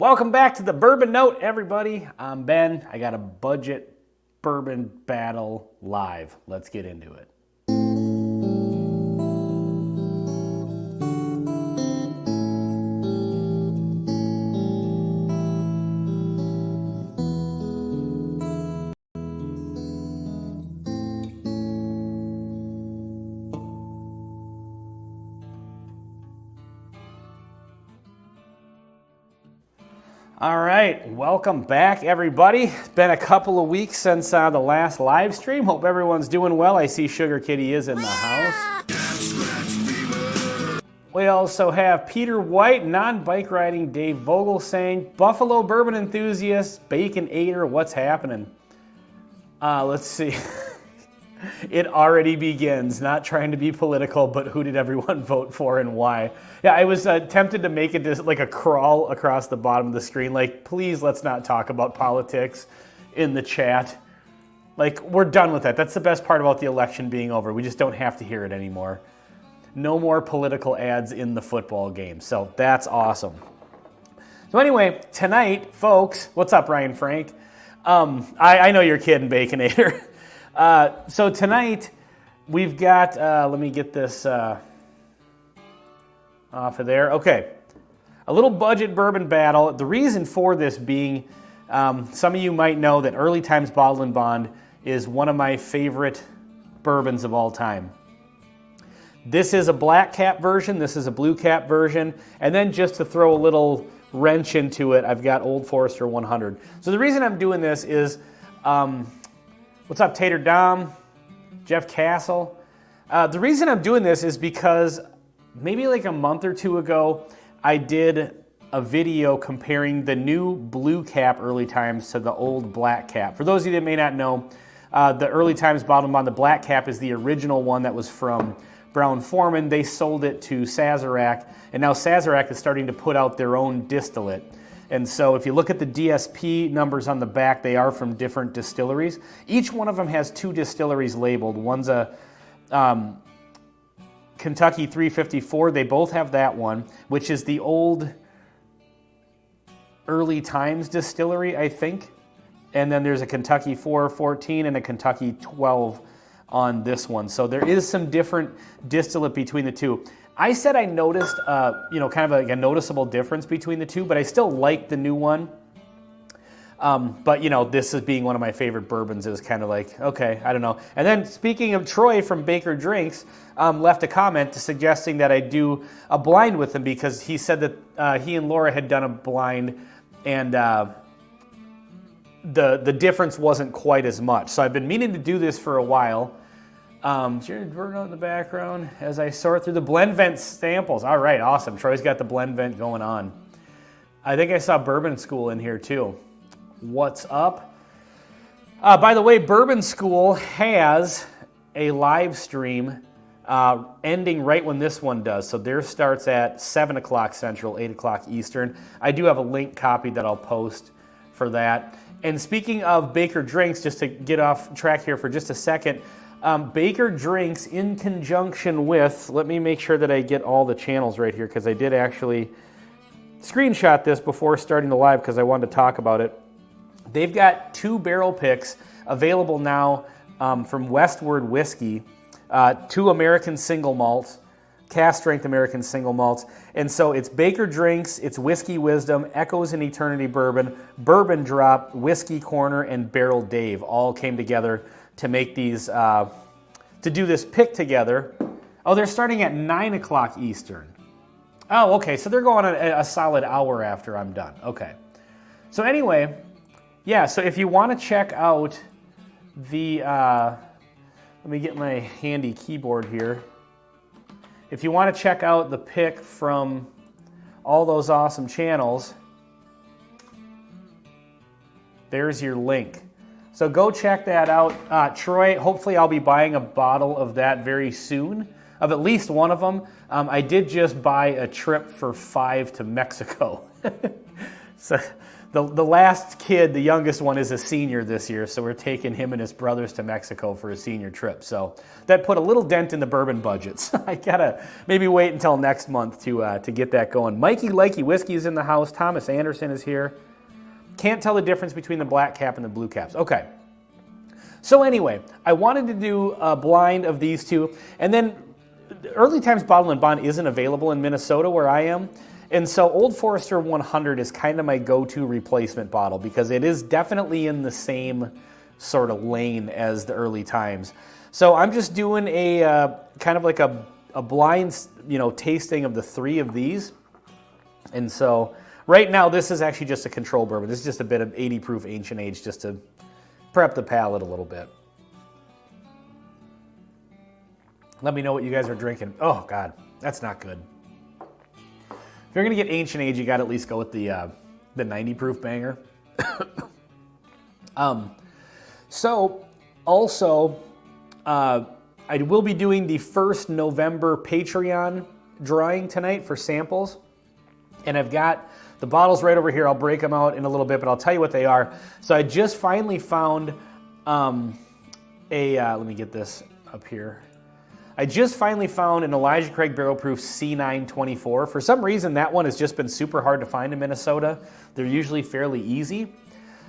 Welcome back to the Bourbon Note, everybody. I'm Ben. I got a budget bourbon battle live. Let's get into it. All right, welcome back, everybody. It's been a couple of weeks since the last live stream. Hope everyone's doing well. I see Sugar Kitty is in the house. We also have Peter White, non-bike riding Dave Vogel saying, Buffalo bourbon enthusiast, Baconator, what's happening? Let's see. It already begins. Not trying to be political, but who did everyone vote for and why? Yeah, I was tempted to make it just like a crawl across the bottom of the screen. Like, please let's not talk about politics in the chat. Like, we're done with that. That's the best part about the election being over. We just don't have to hear it anymore. No more political ads in the football game. So that's awesome. So anyway, tonight, folks, what's up, Ryan Frank? I know you're kidding, Baconator. So tonight we've got, let me get this off of there. Okay, a little budget bourbon battle. The reason for this being, some of you might know that Early Times Bottle and Bond is one of my favorite bourbons of all time. This is a black cap version, this is a blue cap version, and then just to throw a little wrench into it, I've got Old Forester 100. So the reason I'm doing this is, what's up, Tater Dom, Jeff Castle? The reason I'm doing this is because maybe like a month or two ago, I did a video comparing the new blue cap Early Times to the old black cap. For those of you that may not know, the Early Times Bottle on the black cap is the original one that was from Brown-Forman. They sold it to Sazerac, and now Sazerac is starting to put out their own distillate. And so if you look at the DSP numbers on the back, they are from different distilleries. Each one of them has two distilleries labeled. One's a Kentucky 354. They both have that one, which is the old Early Times distillery, I think. And then there's a Kentucky 414 and a Kentucky 12 on this one. So there is some different distillate between the two. I said I noticed, kind of like a noticeable difference between the two, but I still like the new one. But, this is being one of my favorite bourbons is kind of like, okay, I don't know. And then speaking of Troy from Baker Drinks, left a comment suggesting that I do a blind with him because he said that he and Laura had done a blind and the difference wasn't quite as much. So I've been meaning to do this for a while. Jared Burnout in the background as I sort through the blend vent samples. All right, awesome. Troy's got the blend vent going on. I think I saw Bourbon School in here too. What's up? By the way, Bourbon School has a live stream ending right when this one does. So theirs starts at 7 o'clock Central, 8 o'clock Eastern. I do have a link copied that I'll post for that. And speaking of Baker Drinks, just to get off track here for just a second, Baker Drinks in conjunction with, let me make sure that I get all the channels right here because I did actually screenshot this before starting the live because I wanted to talk about it. They've got 2 barrel picks available now from Westward Whiskey, 2 American single malts, cast strength American single malts. And so it's Baker Drinks, it's Whiskey Wisdom, Echoes in Eternity Bourbon, Bourbon Drop, Whiskey Corner, and Barrel Dave all came together to make these, to do this pick together. Oh, they're starting at 9 o'clock Eastern. Oh, okay, so they're going a solid hour after I'm done. Okay. So anyway, yeah, so if you want to check out the, let me get my handy keyboard here. If you want to check out the pick from all those awesome channels, there's your link. So go check that out. Troy, hopefully I'll be buying a bottle of that very soon, of at least one of them. I did just buy a trip for 5 to Mexico. So the last kid, the youngest one, is a senior this year, so we're taking him and his brothers to Mexico for a senior trip. So that put a little dent in the bourbon budget. So I gotta maybe wait until next month to get that going. Mikey Likey Whiskey is in the house. Thomas Anderson is here. Can't tell the difference between the black cap and the blue caps. Okay. So anyway, I wanted to do a blind of these two, and then Early Times Bottle and Bond isn't available in Minnesota where I am. And so Old Forester 100 is kind of my go-to replacement bottle because it is definitely in the same sort of lane as the Early Times. So I'm just doing a kind of like a blind, tasting of the 3 of these. And so right now this is actually just a control bourbon. This is just a bit of 80 proof ancient age just to prep the palate a little bit. Let me know what you guys are drinking. Oh God, that's not good. If you're gonna get ancient age, you gotta at least go with the 90 proof banger. So also, I will be doing the first November Patreon drawing tonight for samples. And I've got the bottles right over here. I'll break them out in a little bit, but I'll tell you what they are. So I just finally found let me get this up here. I just finally found an Elijah Craig Barrel Proof C924. For some reason, that one has just been super hard to find in Minnesota. They're usually fairly easy.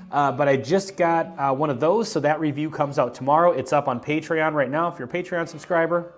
But I just got one of those, so that review comes out tomorrow. It's up on Patreon right now if you're a Patreon subscriber.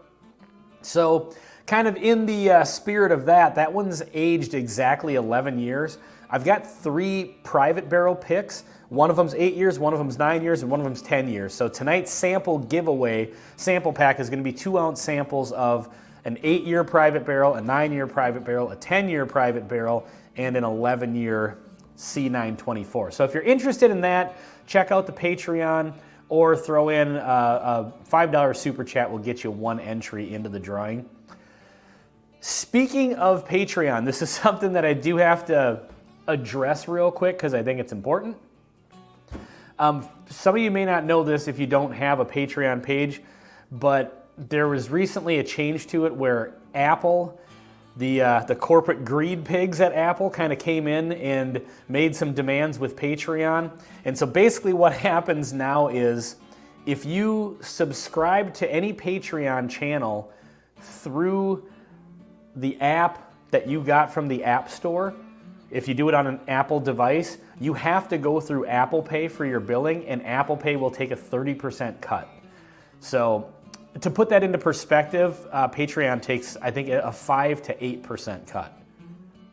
So kind of in the spirit of that, that one's aged exactly 11 years. I've got 3 private barrel picks. One of them's 8 years, one of them's 9 years, and one of them's 10 years. So tonight's sample giveaway, sample pack is going to be 2-ounce samples of an 8-year private barrel, a 9-year private barrel, a 10-year private barrel, and an 11-year C924. So if you're interested in that, check out the Patreon or throw in a $5 super chat will get you 1 entry into the drawing. Speaking of Patreon, this is something that I do have to address real quick because I think it's important. Some of you may not know this if you don't have a Patreon page, but there was recently a change to it where Apple, the corporate greed pigs at Apple kind of came in and made some demands with Patreon. And so basically what happens now is if you subscribe to any Patreon channel through the app that you got from the App Store, if you do it on an Apple device, you have to go through Apple Pay for your billing, and Apple Pay will take a 30% cut. So to put that into perspective, Patreon takes, I think, a 5 to 8% cut,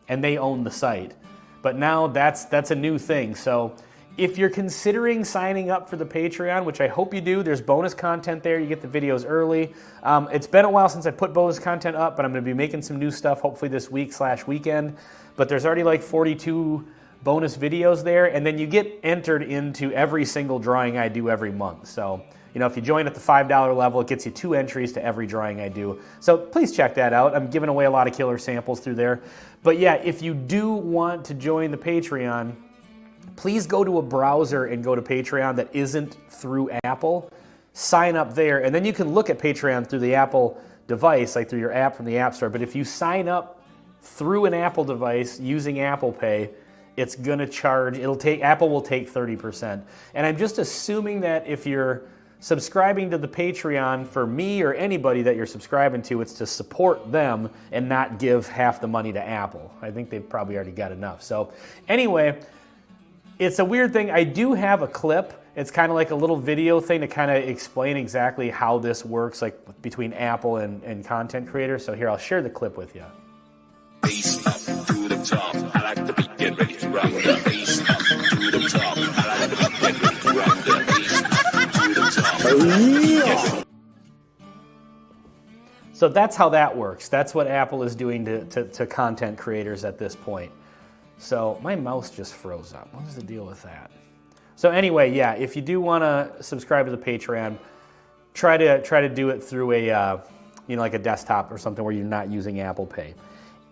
and they own the site. But now that's a new thing. So if you're considering signing up for the Patreon, which I hope you do, there's bonus content there. You get the videos early. It's been a while since I put bonus content up, but I'm going to be making some new stuff hopefully this week/weekend. But there's already like 42 bonus videos there, and then you get entered into every single drawing I do every month. So, if you join at the $5 level, it gets you 2 entries to every drawing I do. So please check that out. I'm giving away a lot of killer samples through there. But yeah, if you do want to join the Patreon, please go to a browser and go to Patreon that isn't through Apple. Sign up there, and then you can look at Patreon through the Apple device, like through your app from the App Store. But if you sign up through an Apple device using Apple Pay, it's gonna charge, Apple will take 30%. And I'm just assuming that if you're subscribing to the Patreon for me or anybody that you're subscribing to, it's to support them and not give half the money to Apple. I think they've probably already got enough. So anyway, it's a weird thing. I do have a clip. It's kind of like a little video thing to kind of explain exactly how this works, like between Apple and content creators. So here, I'll share the clip with you. Bass up to the top. I like the beat, get ready to rock the bass up to the top. I like the beat, get ready to rock the bass up to the top. So that's how that works. That's what Apple is doing to content creators at this point. So my mouse just froze up. What is the deal with that? So anyway, yeah, if you do want to subscribe to the Patreon, try to do it through a like a desktop or something where you're not using Apple Pay.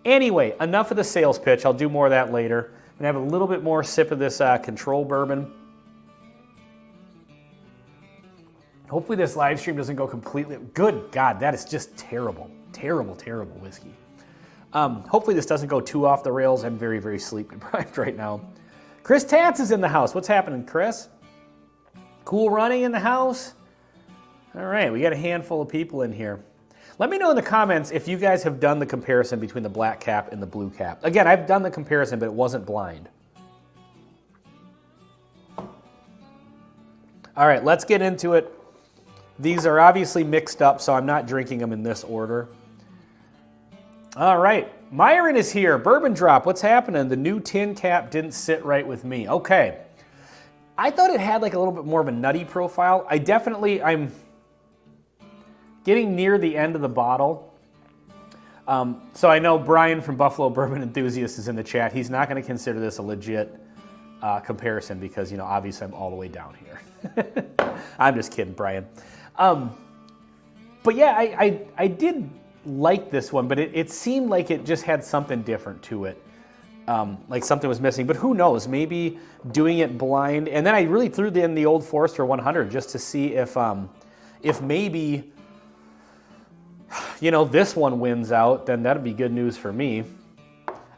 Anyway, enough of the sales pitch. I'll do more of that later. I'm going to have a little bit more sip of this control bourbon. Hopefully this live stream doesn't go completely... Good God, that is just terrible. Terrible, terrible whiskey. Hopefully this doesn't go too off the rails. I'm very, very sleep deprived right now. Chris Tats is in the house. What's happening, Chris? Cool Running in the house. All right, we got a handful of people in here. Let me know in the comments if you guys have done the comparison between the black cap and the blue cap. Again, I've done the comparison, but it wasn't blind. All right, let's get into it. These are obviously mixed up, so I'm not drinking them in this order. All right, Myron is here. Bourbon Drop, what's happening? The new tin cap didn't sit right with me. Okay. I thought it had like a little bit more of a nutty profile. I'm getting near the end of the bottle. So I know Brian from Buffalo Bourbon Enthusiast is in the chat. He's not going to consider this a legit comparison because, you know, obviously I'm all the way down here. I'm just kidding, Brian. But yeah, I did like this one, but it seemed like it just had something different to it. Like something was missing, but who knows? Maybe doing it blind. And then I really threw in the old Forester 100 just to see if maybe, you know, this one wins out, then that'd be good news for me.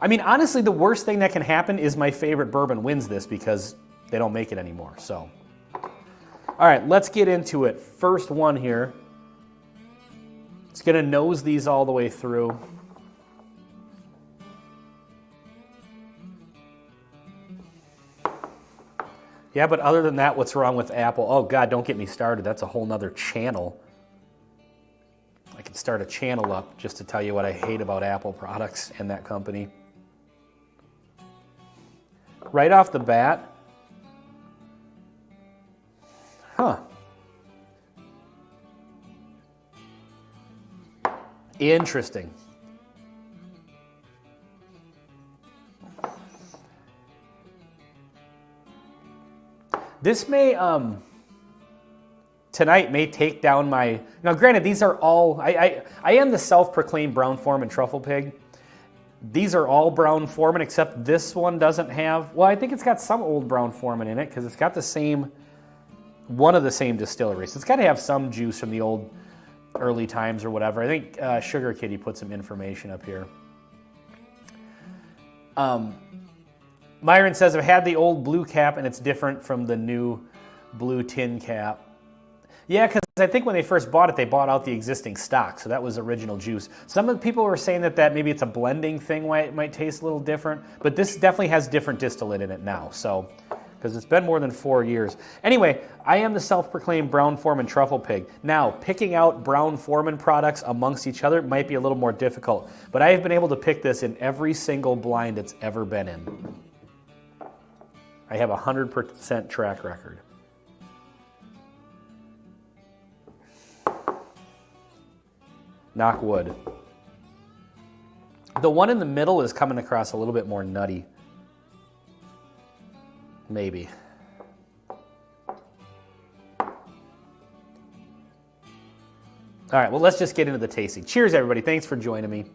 I mean, honestly, the worst thing that can happen is my favorite bourbon wins this because they don't make it anymore. So, all right, let's get into it. First one here. It's gonna nose these all the way through. Yeah, but other than that, what's wrong with Apple? Oh God, don't get me started. That's a whole nother channel. I could start a channel up just to tell you what I hate about Apple products and that company. Right off the bat. Huh. Interesting. This may, tonight may take down my, now granted these are all, I am the self-proclaimed Brown-Forman Truffle Pig. These are all Brown-Forman except this one doesn't have, well I think it's got some old Brown-Forman in it because it's got the same, one of the same distilleries. So it's got to have some juice from the old early times or whatever. I think Sugar Kitty put some information up here. Myron says, I've had the old blue cap and it's different from the new blue tin cap. Yeah, because I think when they first bought it, they bought out the existing stock, so that was original juice. Some of the people were saying that maybe it's a blending thing why it might taste a little different, but this definitely has different distillate in it now, so, because it's been more than 4 years. Anyway, I am the self-proclaimed Brown-Forman Truffle Pig. Now, picking out Brown-Forman products amongst each other might be a little more difficult, but I have been able to pick this in every single blind it's ever been in. I have a 100% track record. Knock wood. The one in the middle is coming across a little bit more nutty. Maybe. All right, well, let's just get into the tasting. Cheers, everybody. Thanks for joining me.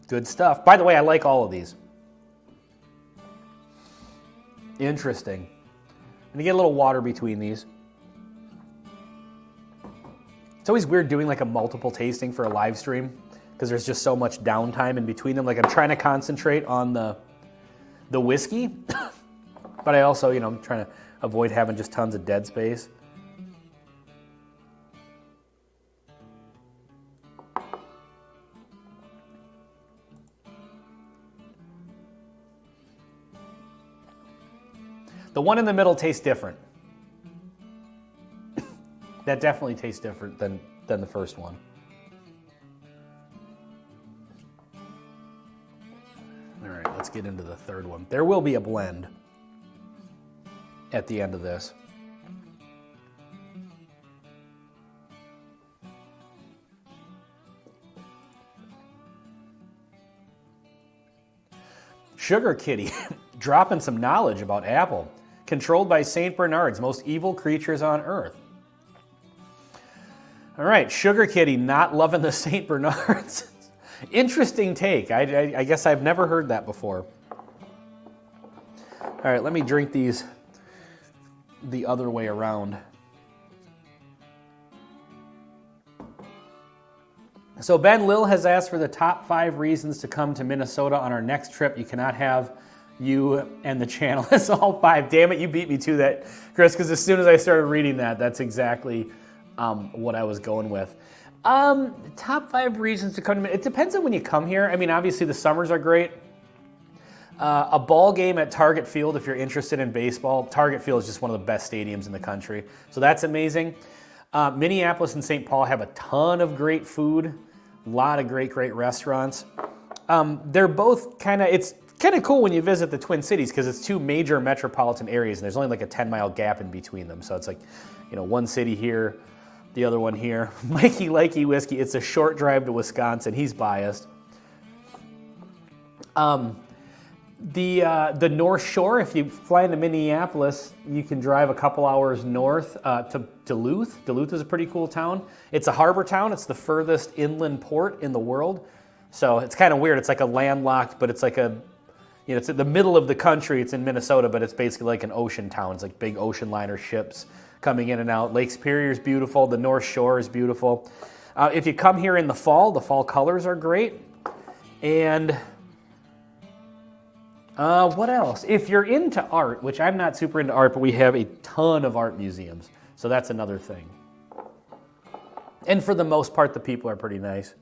Good stuff. By the way, I like all of these. Interesting. I'm gonna get a little water between these. It's always weird doing like a multiple tasting for a live stream because there's just so much downtime in between them. Like I'm trying to concentrate on the whiskey, but I also, you know, I'm trying to avoid having just tons of dead space. The one in the middle tastes different. That definitely tastes different than the first one. All right, let's get into the third one. There will be a blend at the end of this. Sugar Kitty, dropping some knowledge about Apple. Controlled by St. Bernards, most evil creatures on earth. All right, Sugar Kitty not loving the St. Bernards. Interesting take. I guess I've never heard that before. All right, let me drink these the other way around. So Ben Lil has asked for the top 5 reasons to come to Minnesota on our next trip. You cannot have you and the channel as all 5. Damn it, you beat me to that, Chris, because as soon as I started reading that, that's exactly what I was going with. Top 5 reasons to come to Minnesota. It depends on when you come here. I mean, obviously the summers are great. A ball game at Target Field, if you're interested in baseball. Target Field is just one of the best stadiums in the country. So that's amazing. Minneapolis and St. Paul have a ton of great food. A lot of great restaurants. They're both it's kind of cool when you visit the Twin Cities because it's 2 major metropolitan areas and there's only like a 10-mile gap in between them. So it's like, one city here, the other one here. Mikey Likey Whiskey, it's a short drive to Wisconsin. He's biased. The North Shore, if you fly into Minneapolis, you can drive a couple hours north to Duluth. Duluth is a pretty cool town. It's a harbor town. It's the furthest inland port in the world. So it's kind of weird. It's like a landlocked, but it's like it's in the middle of the country. It's in Minnesota, but it's basically like an ocean town. It's like big ocean liner ships coming in and out. Lake Superior is beautiful. The North Shore is beautiful. If you come here in the fall colors are great. And what else? If you're into art, which I'm not super into art, but we have a ton of art museums. So that's another thing. And for the most part, the people are pretty nice.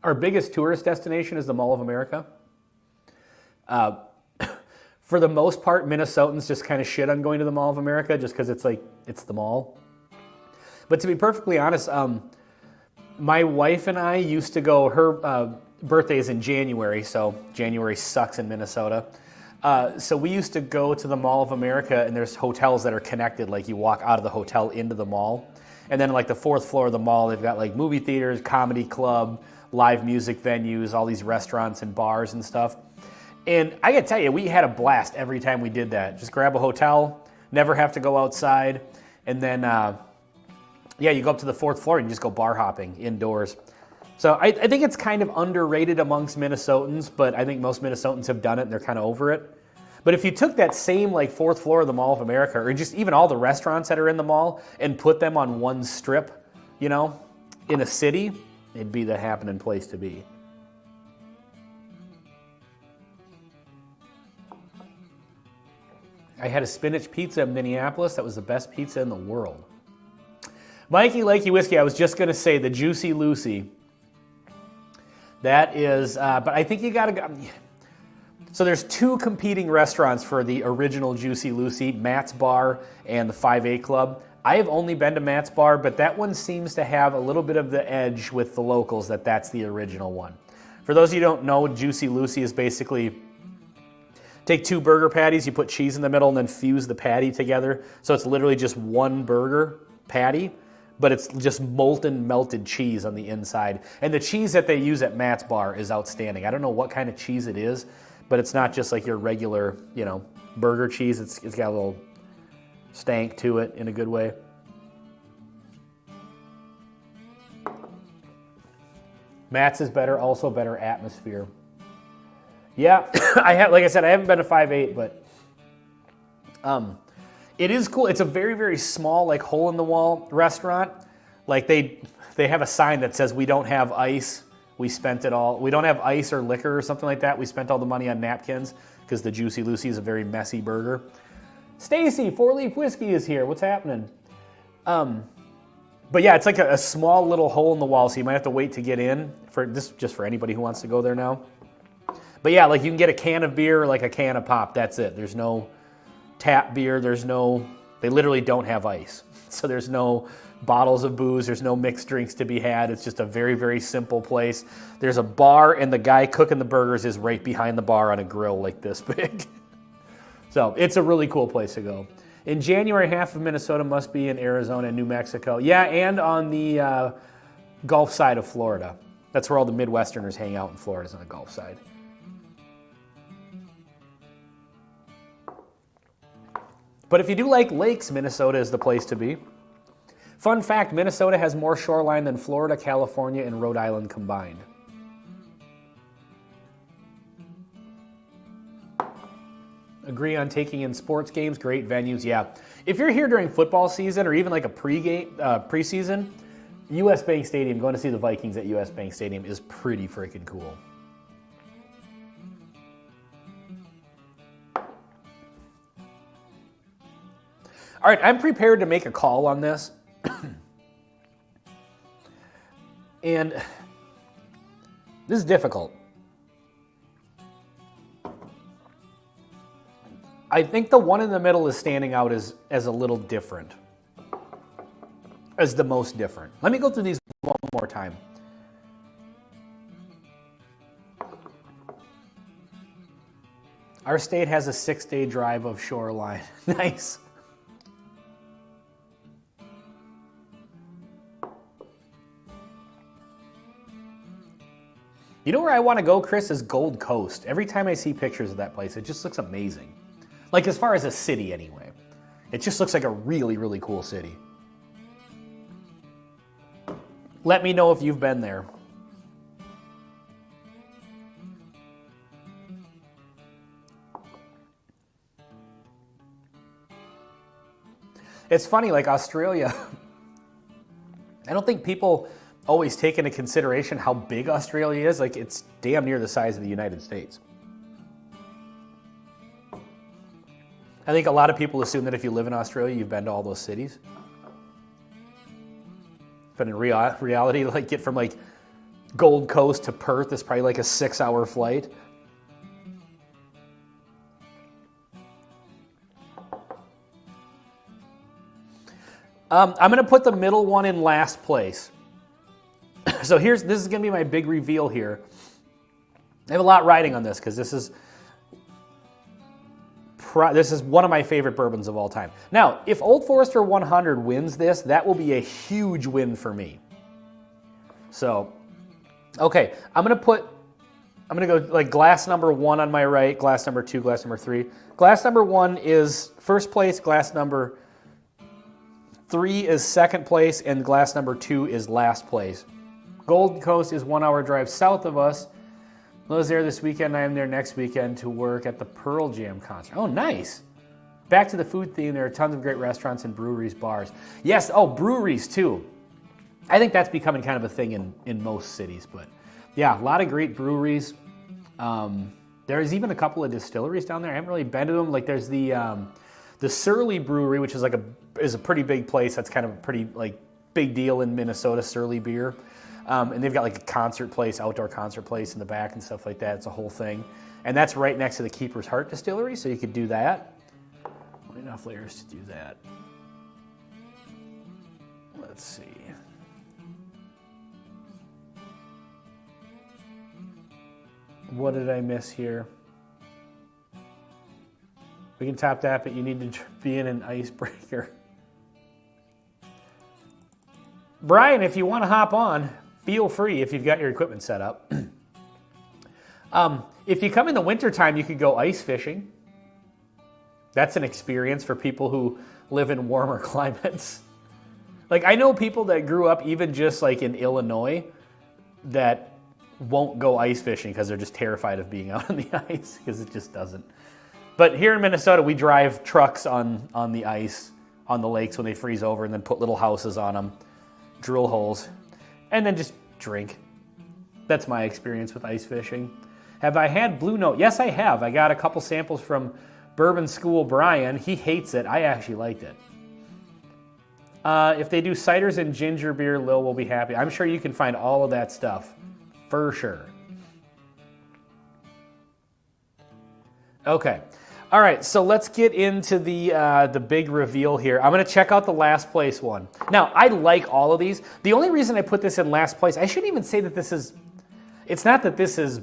Our biggest tourist destination is the Mall of America. For the most part, Minnesotans just kind of shit on going to the Mall of America just because it's the mall. But to be perfectly honest, my wife and I used to go, her birthday is in January, so January sucks in Minnesota. So we used to go to the Mall of America, and there's hotels that are connected, like you walk out of the hotel into the mall. And then like the 4th floor of the mall, they've got like movie theaters, comedy club, live music venues, all these restaurants and bars and stuff. And I gotta tell you, we had a blast every time we did that. Just grab a hotel, never have to go outside, and then you go up to the 4th floor and you just go bar hopping indoors. So I think it's kind of underrated amongst Minnesotans, but I think most Minnesotans have done it and they're kind of over it. But if you took that same like 4th floor of the Mall of America, or just even all the restaurants that are in the mall, and put them on one strip, in a city, it'd be the happening place to be. I had a spinach pizza in Minneapolis. That was the best pizza in the world. Mikey Likey Whiskey, I was just going to say the Juicy Lucy. That is, but I think you got to go. So there's 2 competing restaurants for the original Juicy Lucy, Matt's Bar and the 5A Club. I have only been to Matt's Bar, but that one seems to have a little bit of the edge with the locals that's the original one. For those of you who don't know, Juicy Lucy is basically take 2 burger patties, you put cheese in the middle, and then fuse the patty together. So it's literally just one burger patty, but it's just molten melted cheese on the inside. And the cheese that they use at Matt's Bar is outstanding. I don't know what kind of cheese it is, but it's not just like your regular, burger cheese. It's got a little stank to it in a good way. Matt's is better, also better atmosphere. Yeah, like I said, I haven't been to 5-8, but it is cool. It's a very, very small, like hole-in-the-wall restaurant. Like they have a sign that says, "We don't have ice. We spent it all. We don't have ice or liquor or something like that. We spent all the money on napkins," because the Juicy Lucy is a very messy burger. Stacy, 4-Leaf Whiskey is here. What's happening? But yeah, it's like a small little hole in the wall, so you might have to wait to get in. For this, just for anybody who wants to go there now. But yeah, like you can get a can of beer or like a can of pop. That's it. There's no tap beer. They literally don't have ice. So there's no bottles of booze. There's no mixed drinks to be had. It's just a very, very simple place. There's a bar, and the guy cooking the burgers is right behind the bar on a grill like this big. So it's a really cool place to go. In January, half of Minnesota must be in Arizona and New Mexico. Yeah, and on the Gulf side of Florida. That's where all the Midwesterners hang out in Florida, is on the Gulf side. But if you do like lakes, Minnesota is the place to be. Fun fact, Minnesota has more shoreline than Florida, California, and Rhode Island combined. Agree on taking in sports games, great venues, yeah. If you're here during football season or even like a preseason, US Bank Stadium, going to see the Vikings at US Bank Stadium is pretty freaking cool. All right, I'm prepared to make a call on this. And this is difficult. I think the one in the middle is standing out as a little different. As the most different. Let me go through these one more time. Our state has a 6-day drive of shoreline. Nice. You know where I want to go, Chris, is Gold Coast. Every time I see pictures of that place, it just looks amazing. Like as far as a city anyway. It just looks like a really, really cool city. Let me know if you've been there. It's funny, like Australia, I don't think people always take into consideration how big Australia is. Like it's damn near the size of the United States. I think a lot of people assume that if you live in Australia, you've been to all those cities. But in reality, like get from like Gold Coast to Perth is probably like a 6-hour flight. I'm going to put the middle one in last place. So this is going to be my big reveal here. I have a lot riding on this because this is one of my favorite bourbons of all time. Now, if Old Forester 100 wins this, that will be a huge win for me. So, okay, I'm going to go like glass number 1 on my right, glass number 2, glass number 3. Glass number 1 is first place, glass number 3 is second place, and glass number 2 is last place. Gold Coast is 1-hour drive south of us. I was there this weekend. I am there next weekend to work at the Pearl Jam concert. Oh, nice. Back to the food theme. There are tons of great restaurants and breweries, bars. Yes, breweries too. I think that's becoming kind of a thing in most cities. But yeah, a lot of great breweries. There's even a couple of distilleries down there. I haven't really been to them. Like there's the Surly Brewery, which is is a pretty big place. That's kind of a pretty like big deal in Minnesota, Surly beer. And they've got like a concert place, outdoor concert place in the back and stuff like that. It's a whole thing. And that's right next to the Keeper's Heart Distillery, so you could do that. Enough layers to do that. Let's see. What did I miss here? We can top that, but you need to be in an icebreaker. Brian, if you want to hop on, feel free if you've got your equipment set up. If you come in the wintertime, you could go ice fishing. That's an experience for people who live in warmer climates. Like I know people that grew up even just like in Illinois that won't go ice fishing because they're just terrified of being out on the ice because it just doesn't. But here in Minnesota, we drive trucks on the ice on the lakes when they freeze over and then put little houses on them, drill holes, and then just drink. That's my experience with ice fishing. Have I had Blue Note? Yes, I have. I got a couple samples from Bourbon School Brian. He hates it. I actually liked it. If they do ciders and ginger beer, Lil will be happy. I'm sure you can find all of that stuff, for sure. Okay. All right, so let's get into the big reveal here. I'm going to check out the last place one. Now, I like all of these. The only reason I put this in last place, I shouldn't even say that this is, it's not that this is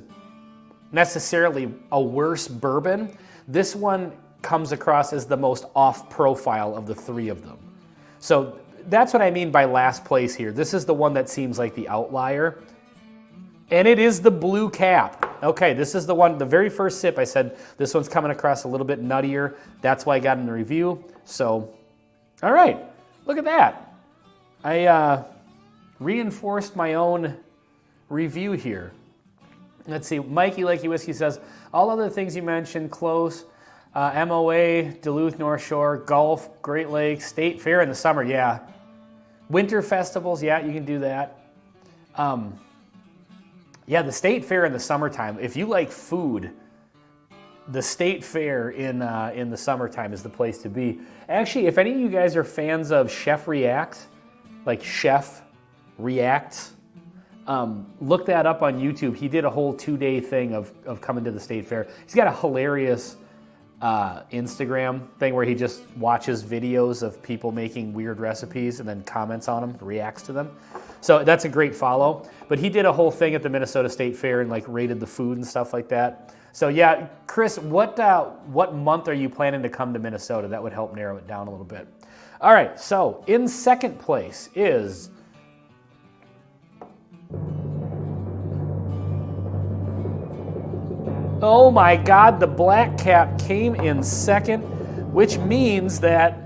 necessarily a worse bourbon. This one comes across as the most off-profile of the three of them. So that's what I mean by last place here. This is the one that seems like the outlier. And it is the blue cap. Okay, this is the one, the very first sip I said, this one's coming across a little bit nuttier. That's why I got in the review. So, all right, look at that. I reinforced my own review here. Let's see, Mikey Likey Whiskey says, all other things you mentioned, close. MOA, Duluth, North Shore, Gulf, Great Lakes, State Fair in the summer, yeah. Winter festivals, yeah, you can do that. Yeah, the State Fair in the summertime. If you like food, the State Fair in the summertime is the place to be. Actually, if any of you guys are fans of Chef Reacts, like Chef Reacts, look that up on YouTube. He did a whole 2-day thing of coming to the State Fair. He's got a hilarious Instagram thing where he just watches videos of people making weird recipes and then comments on them, reacts to them. So that's a great follow. But he did a whole thing at the Minnesota State Fair and like rated the food and stuff like that. So yeah, Chris, what month are you planning to come to Minnesota? That would help narrow it down a little bit. All right, so in second place is oh my God, the black cap came in second, which means that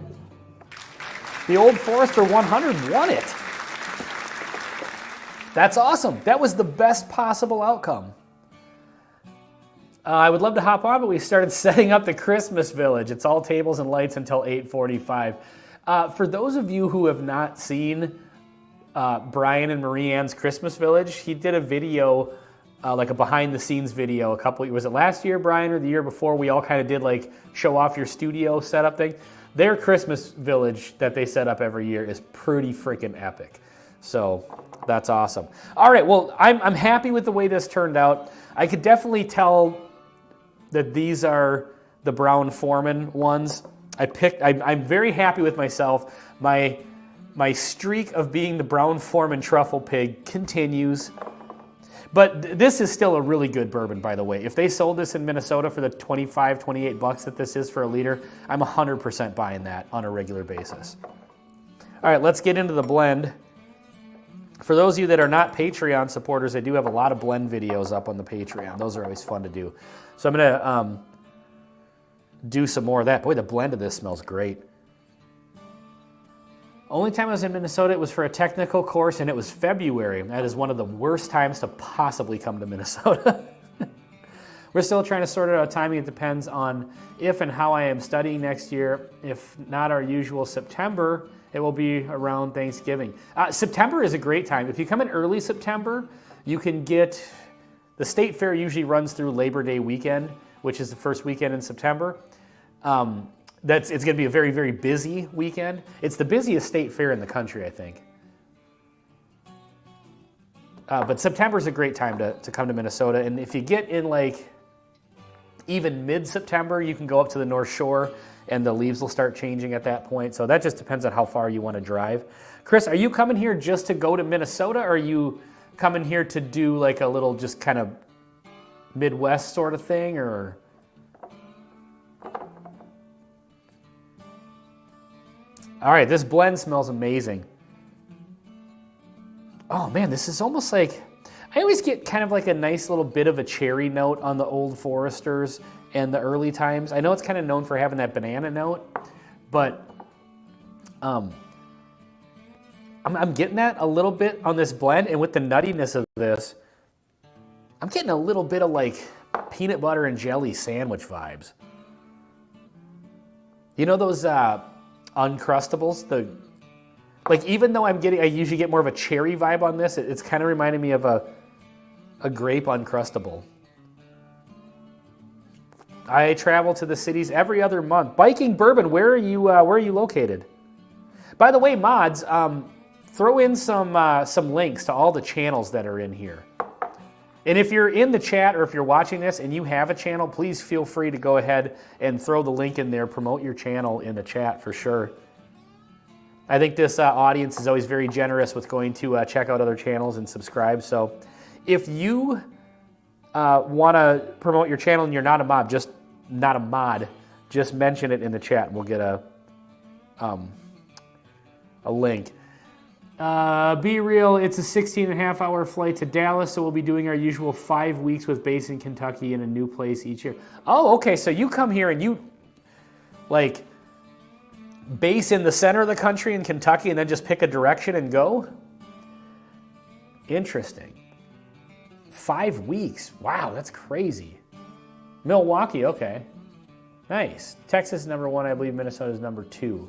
the Old Forester 100 won it. That's awesome. That was the best possible outcome. I would love to hop on, but we started setting up the Christmas Village. It's all tables and lights until 8:45. For those of you who have not seen Brian and Marie Ann's Christmas Village, he did a video, like a behind-the-scenes video was it last year, Brian, or the year before? We all kind of did like show off your studio setup thing. Their Christmas Village that they set up every year is pretty freaking epic. So that's awesome. All right, well, I'm happy with the way this turned out. I could definitely tell that these are the Brown Foreman ones. I'm very happy with myself. My streak of being the Brown Foreman truffle pig continues. But this is still a really good bourbon, by the way. If they sold this in Minnesota for the $25, $28 that this is for a liter, I'm 100% buying that on a regular basis. All right, let's get into the blend. For those of you that are not Patreon supporters, I do have a lot of blend videos up on the Patreon. Those are always fun to do. So I'm going to do some more of that. Boy, the blend of this smells great. Only time I was in Minnesota, it was for a technical course, and it was February. That is one of the worst times to possibly come to Minnesota. We're still trying to sort out timing. It depends on if and how I am studying next year. If not our usual September, it will be around Thanksgiving. September is a great time. If you come in early September, you can get, the State Fair usually runs through Labor Day weekend, which is the first weekend in September. It's going to be a very, very busy weekend. It's the busiest state fair in the country, I think. But September is a great time to come to Minnesota. And if you get in like even mid-September, you can go up to the North Shore and the leaves will start changing at that point. So that just depends on how far you want to drive. Chris, are you coming here just to go to Minnesota, or are you coming here to do like a little just kind of Midwest sort of thing, or? All right, this blend smells amazing. Oh man, this is almost like, I always get kind of like a nice little bit of a cherry note on the Old Foresters and the early times. I know it's kind of known for having that banana note, but I'm getting that a little bit on this blend, and with the nuttiness of this, I'm getting a little bit of like peanut butter and jelly sandwich vibes. You know those Uncrustables? Like, even though I usually get more of a cherry vibe on this, it's kind of reminding me of a grape Uncrustable. I travel to the cities every other month. Biking Bourbon, where are you located? By the way, mods, throw in some links to all the channels that are in here. And if you're in the chat or if you're watching this and you have a channel, please feel free to go ahead and throw the link in there. Promote your channel in the chat for sure. I think this audience is always very generous with going to check out other channels and subscribe. So if you want to promote your channel and you're not a mod, just mention it in the chat and we'll get a link. Be real, it's a 16.5-hour flight to Dallas, so we'll be doing our usual 5 weeks with base in Kentucky in a new place each year. Oh, okay, so you come here and you, like, base in the center of the country in Kentucky and then just pick a direction and go? Interesting. 5 weeks. Wow, that's crazy. Milwaukee, okay. Nice. Texas is number 1. I believe Minnesota is number 2.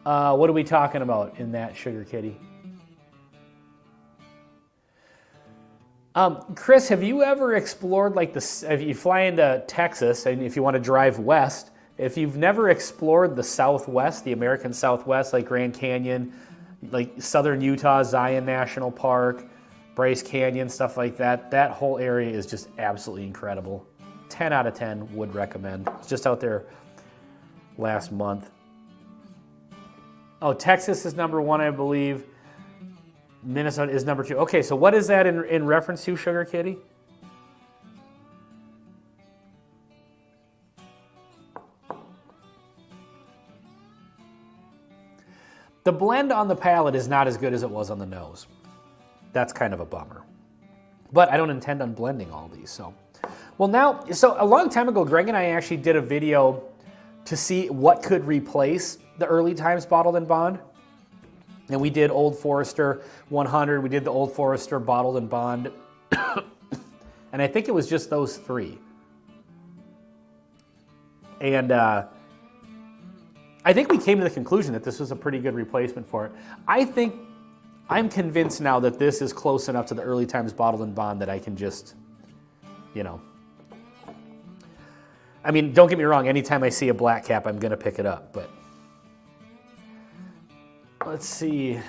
What are we talking about in that, Sugar Kitty? Chris, have you ever explored like if you fly into Texas and if you want to drive west, if you've never explored the Southwest, the American Southwest, like Grand Canyon, like southern Utah, Zion National Park, Bryce Canyon, stuff like that, that whole area is just absolutely incredible. 10 out of 10 would recommend. It's just out there last month. Oh, Texas is number 1, I believe. Minnesota is number 2. Okay, so what is that in reference to, Sugar Kitty? The blend on the palate is not as good as it was on the nose. That's kind of a bummer. But I don't intend on blending all these, so. Well now, so a long time ago, Greg and I actually did a video to see what could replace the Early Times Bottled and Bond. And we did Old Forester 100, we did the Old Forester Bottled and Bond. And I think it was just those 3. And I think we came to the conclusion that this was a pretty good replacement for it. I'm convinced now that this is close enough to the Early Times Bottled and Bond that I can just, you know. I mean, don't get me wrong, anytime I see a black cap, I'm going to pick it up, but. Let's see.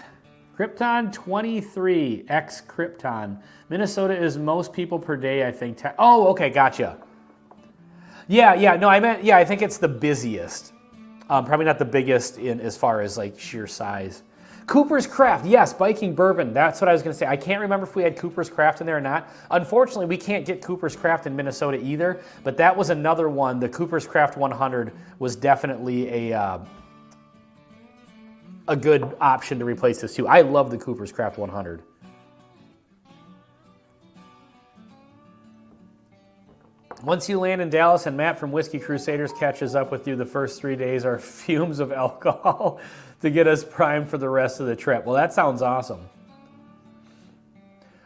Krypton 23, X Krypton. Minnesota is most people per day, I think. Oh, okay, gotcha. Yeah, no, I meant, yeah, I think it's the busiest. Probably not the biggest in as far as like sheer size. Cooper's Craft, yes, Viking Bourbon. That's what I was going to say. I can't remember if we had Cooper's Craft in there or not. Unfortunately, we can't get Cooper's Craft in Minnesota either, but that was another one. The Cooper's Craft 100 was definitely a good option to replace this too. I love the Cooper's Craft 100. Once you land in Dallas and Matt from Whiskey Crusaders catches up with you, the first 3 days are fumes of alcohol to get us primed for the rest of the trip. Well, that sounds awesome.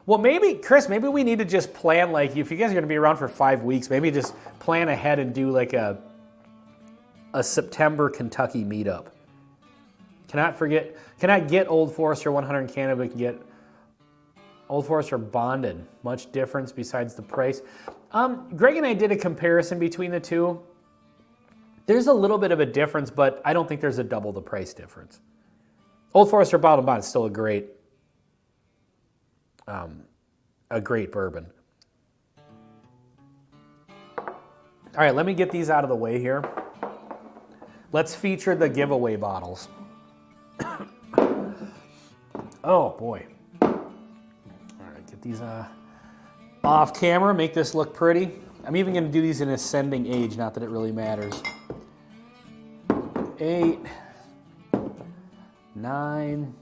Well, maybe, Chris, maybe we need to just plan, like, if you guys are going to be around for 5 weeks, maybe just plan ahead and do like a September Kentucky meetup. Cannot get Old Forester 100 in Canada, but can get Old Forester Bonded. Much difference besides the price. Greg and I did a comparison between the two. There's a little bit of a difference, but I don't think there's a double the price difference. Old Forester Bottled and Bond is still a great bourbon. All right, let me get these out of the way here. Let's feature the giveaway bottles. Oh boy. All right, get these off camera, make this look pretty. I'm even going to do these in ascending age, not that it really matters. 8, 9,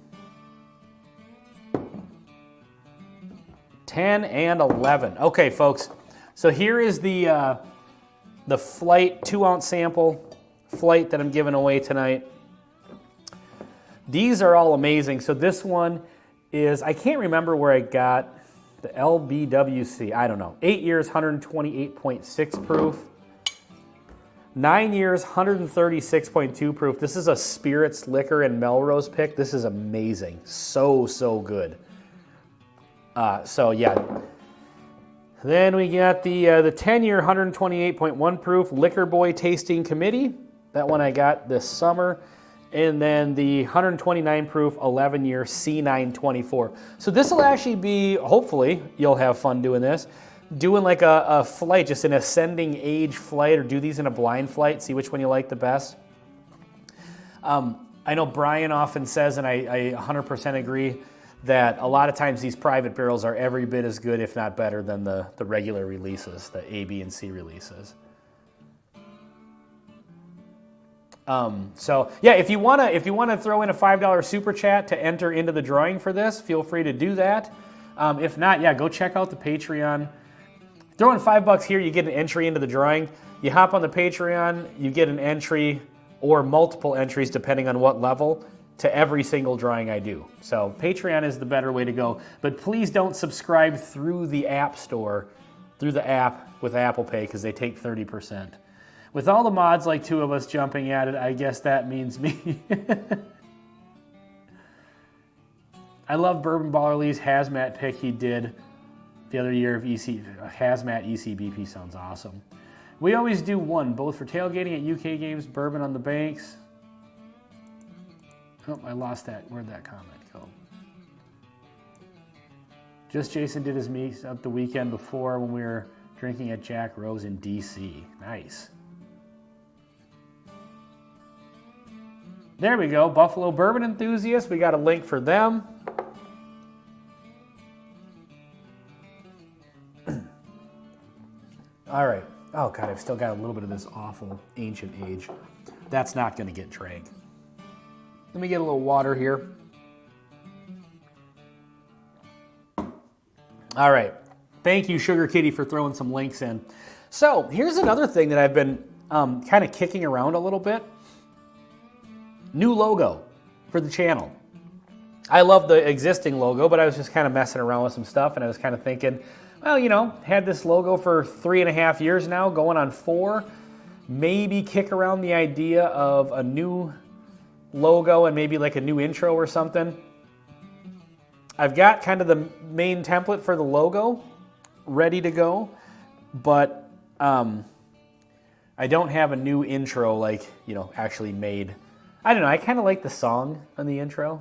10, and 11. Okay, folks. So here is the Flight 2-ounce sample Flight that I'm giving away tonight. These are all amazing. So this one is, I can't remember where I got the LBWC. I don't know. 8 years, 128.6 proof. 9 years, 136.2 proof. This is a Spirits Liquor and Melrose pick. This is amazing. So good. So yeah. Then we got the 10-year, 128.1 proof Liquor Boy Tasting Committee. That one I got this summer. And then the 129 proof 11-year C924. So this will actually be, hopefully, you'll have fun doing this. Doing like a flight, just an ascending age flight, or do these in a blind flight, see which one you like the best. I know Brian often says, and I 100% agree, that a lot of times these private barrels are every bit as good, if not better, than the regular releases, the A, B, and C releases. So yeah, if you wanna throw in a $5 super chat to enter into the drawing for this, feel free to do that. If not, yeah, go check out the Patreon. Throw in $5 here, you get an entry into the drawing. You hop on the Patreon, you get an entry or multiple entries depending on what level to every single drawing I do. So Patreon is the better way to go, but please don't subscribe through the App Store, through the app with Apple Pay, because they take 30%. With all the mods like 2 of us jumping at it, I guess that means me. I love Bourbon Baller Lee's hazmat pick he did the other year of hazmat ECBP sounds awesome. We always do one, both for tailgating at UK games, bourbon on the banks. Oh, I lost that. Where'd that comment go? Just Jason did his meet up the weekend before when we were drinking at Jack Rose in DC. Nice. There we go. Buffalo Bourbon Enthusiasts. We got a link for them. All right. Oh, God, I've still got a little bit of this awful ancient age. That's not going to get drank. Let me get a little water here. All right. Thank you, Sugar Kitty, for throwing some links in. So here's another thing that I've been kind of kicking around a little bit. New logo for the channel. I love the existing logo, but I was just kind of messing around with some stuff, and I was kind of thinking, well, you know, had this logo for 3.5 years now, going on 4. Maybe kick around the idea of a new logo and maybe like a new intro or something. I've got kind of the main template for the logo ready to go, but I don't have a new intro like, you know, actually made. I don't know, I kind of like the song on the intro,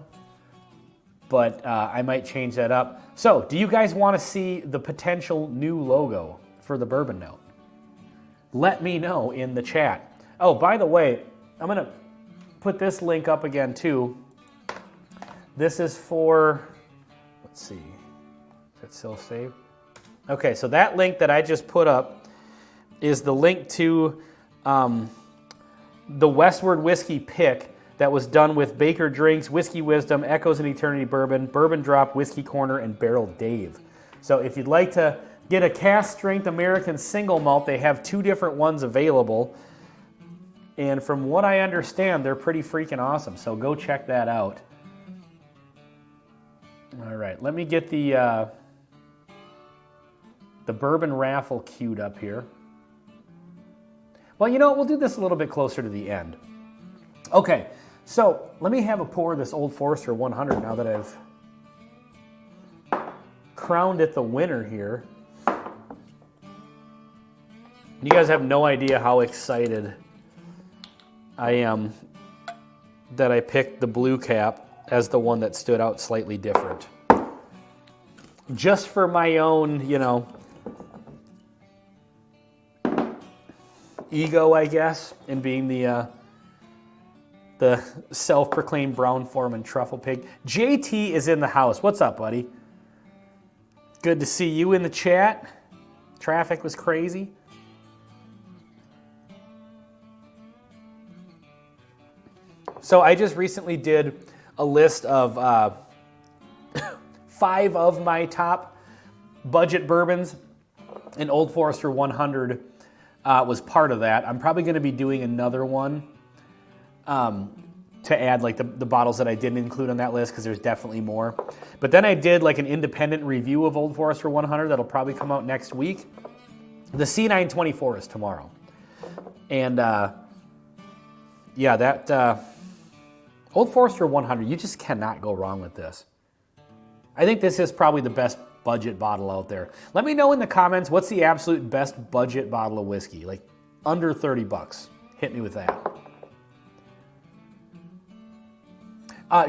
but I might change that up. So, do you guys want to see the potential new logo for the Bourbon Note? Let me know in the chat. Oh, by the way, I'm going to put this link up again too. This is for, let's see, is it still saved? Okay, so that link that I just put up is the link to the Westward Whiskey pick that was done with Baker Drinks, Whiskey Wisdom, Echoes and Eternity Bourbon, Bourbon Drop, Whiskey Corner, and Barrel Dave. So if you'd like to get a cask strength American single malt, they have 2 different ones available. And from what I understand, they're pretty freaking awesome. So go check that out. All right, let me get the bourbon raffle queued up here. Well, you know what? We'll do this a little bit closer to the end. Okay, so let me have a pour of this Old Forester 100 now that I've crowned it the winner here. You guys have no idea how excited I am that I picked the blue cap as the one that stood out slightly different. Just for my own, you know, ego, I guess, in being the self-proclaimed brown foreman truffle pig. JT is in the house. What's up, buddy? Good to see you in the chat. Traffic was crazy. So I just recently did a list of 5 of my top budget bourbons, and Old Forester 100 was part of that. I'm probably going to be doing another one to add like the bottles that I didn't include on that list because there's definitely more. But then I did like an independent review of Old Forester 100 that'll probably come out next week. The C924 is tomorrow. And yeah, that Old Forester 100, you just cannot go wrong with this. I think this is probably the best budget bottle out there. Let me know in the comments what's the absolute best budget bottle of whiskey, like under 30 bucks. Hit me with that.